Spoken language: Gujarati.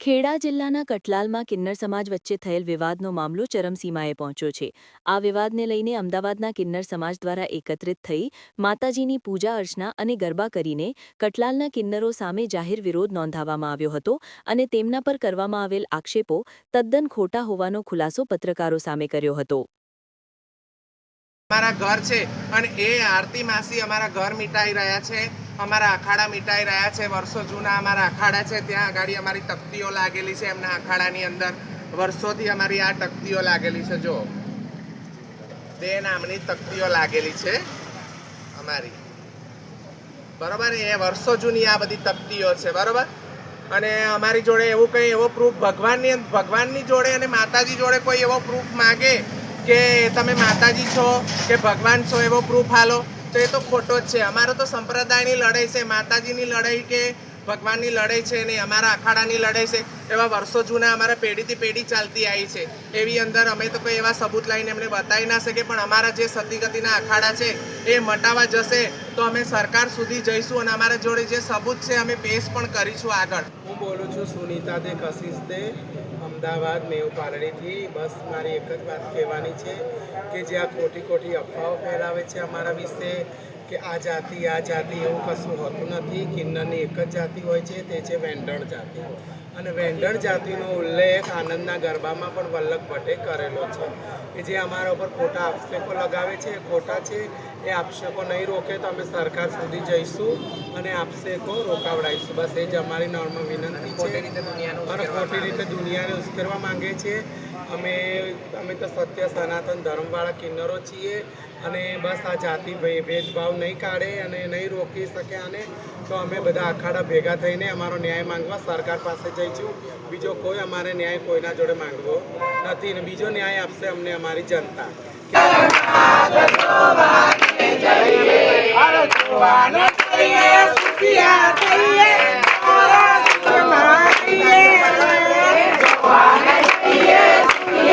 ખેડા જિલ્લાના કટલાલમાં કિન્નર સમાજ વચ્ચે થયેલ વિવાદનો મામલો ચરમસીમાએ પહોંચ્યો છે। આ વિવાદને લઈને અમદાવાદના કિન્નર સમાજ દ્વારા એકત્રિત થઈ માતાજીની પૂજા અર્ચના અને ગરબા કરીને કટલાલના કિન્નરો સામે જાહેર વિરોધ નોંધાવવામાં આવ્યો હતો અને તેમના પર કરવામાં આવેલ આક્ષેપો તદ્દન ખોટા હોવાનો ખુલાસો પત્રકારો સામે કર્યો હતો। हमारा घर है અને એ આરતી માસી અમારા ઘર મીટાઈ રહ્યા છે, અમારા અખાડા મીટાઈ રહ્યા છે। વર્ષો જૂના અમારા અખાડા છે, ત્યાં આગળ અમારી તકતીઓ લાગેલી છે। એમના અખાડાની અંદર વર્ષોથી અમારી આ તકતીઓ લાગેલી છે। જો બે નામની તકતીઓ લાગેલી છે અમારી, બરોબર। એ વર્ષો જૂની આ બધી તકતીઓ છે, બરોબર। અને અમારી જોડે એવું કંઈ એવો પ્રૂફ ભગવાનની જોડે અને માતાજી જોડે કોઈ એવો પ્રૂફ માગે કે તમે માતાજી છો કે ભગવાન છો એવો પ્રૂફ હાલો, તો એ તો ખોટો જ છે। અમારો તો સંપ્રદાયની લડાઈ છે, માતાજીની લડાઈ કે ભગવાનની લડાઈ છે નહીં, અમારા અખાડાની લડાઈ છે। એવા વર્ષો જૂના અમારા પેઢીથી પેઢી ચાલતી આવી છે। એવી અંદર અમે તો કોઈ એવા સબૂત લાવીને એમને બતાવી ના શકીએ, પણ અમારા જે સતીગતિના અખાડા છે એ મટાવા જશે તો અમે સરકાર સુધી જઈશું અને અમારા જોડે જે સબૂત છે અમે પેશ પણ કરીશું આગળ। હું બોલું છું સુનીતા દે કશિશ દે, અમદાવાદ મેવ પાલડીથી। બસ મારી એક જ વાત કહેવાની છે કે જ્યાં ખોટી અફવાઓ ફેલાવે છે અમારા વિશે કે આ જાતિ એવું કશું હોતું નથી। કિન્નરની એક જ જાતિ હોય છે, તે છે વેંઢણ જાતિ। અને વેંઢણ જાતિનો ઉલ્લેખ આનંદના ગરબામાં પણ વલ્લભ ભટ્ટે કરેલો છે કે જે અમારા ઉપર ખોટા આક્ષેપો લગાવે છે, એ ખોટા છે। એ આક્ષેપો નહીં રોકે તો અમે સરકાર સુધી જઈશું અને આક્ષેપો રોકાવડાવીશું। બસ એ જ અમારી નોર્મલ વિનંતી છે અને ખોટી રીતે દુનિયાને ઉશ્કેરવા માંગે છે। અમે તો સત્ય સનાતન ધર્મવાળા કિન્નરો છીએ અને બસ આ જાતિ ભેદભાવ નહીં કાઢે અને નહીં રોકી શકે આને, તો અમે બધા અખાડા ભેગા થઈને અમારો ન્યાય માંગવા સરકાર પાસે જઈશું। બીજો કોઈ અમારે ન્યાય કોઈના જોડે માંગવો નથી અને બીજો ન્યાય આપશે અમને અમારી જનતા। જઈએ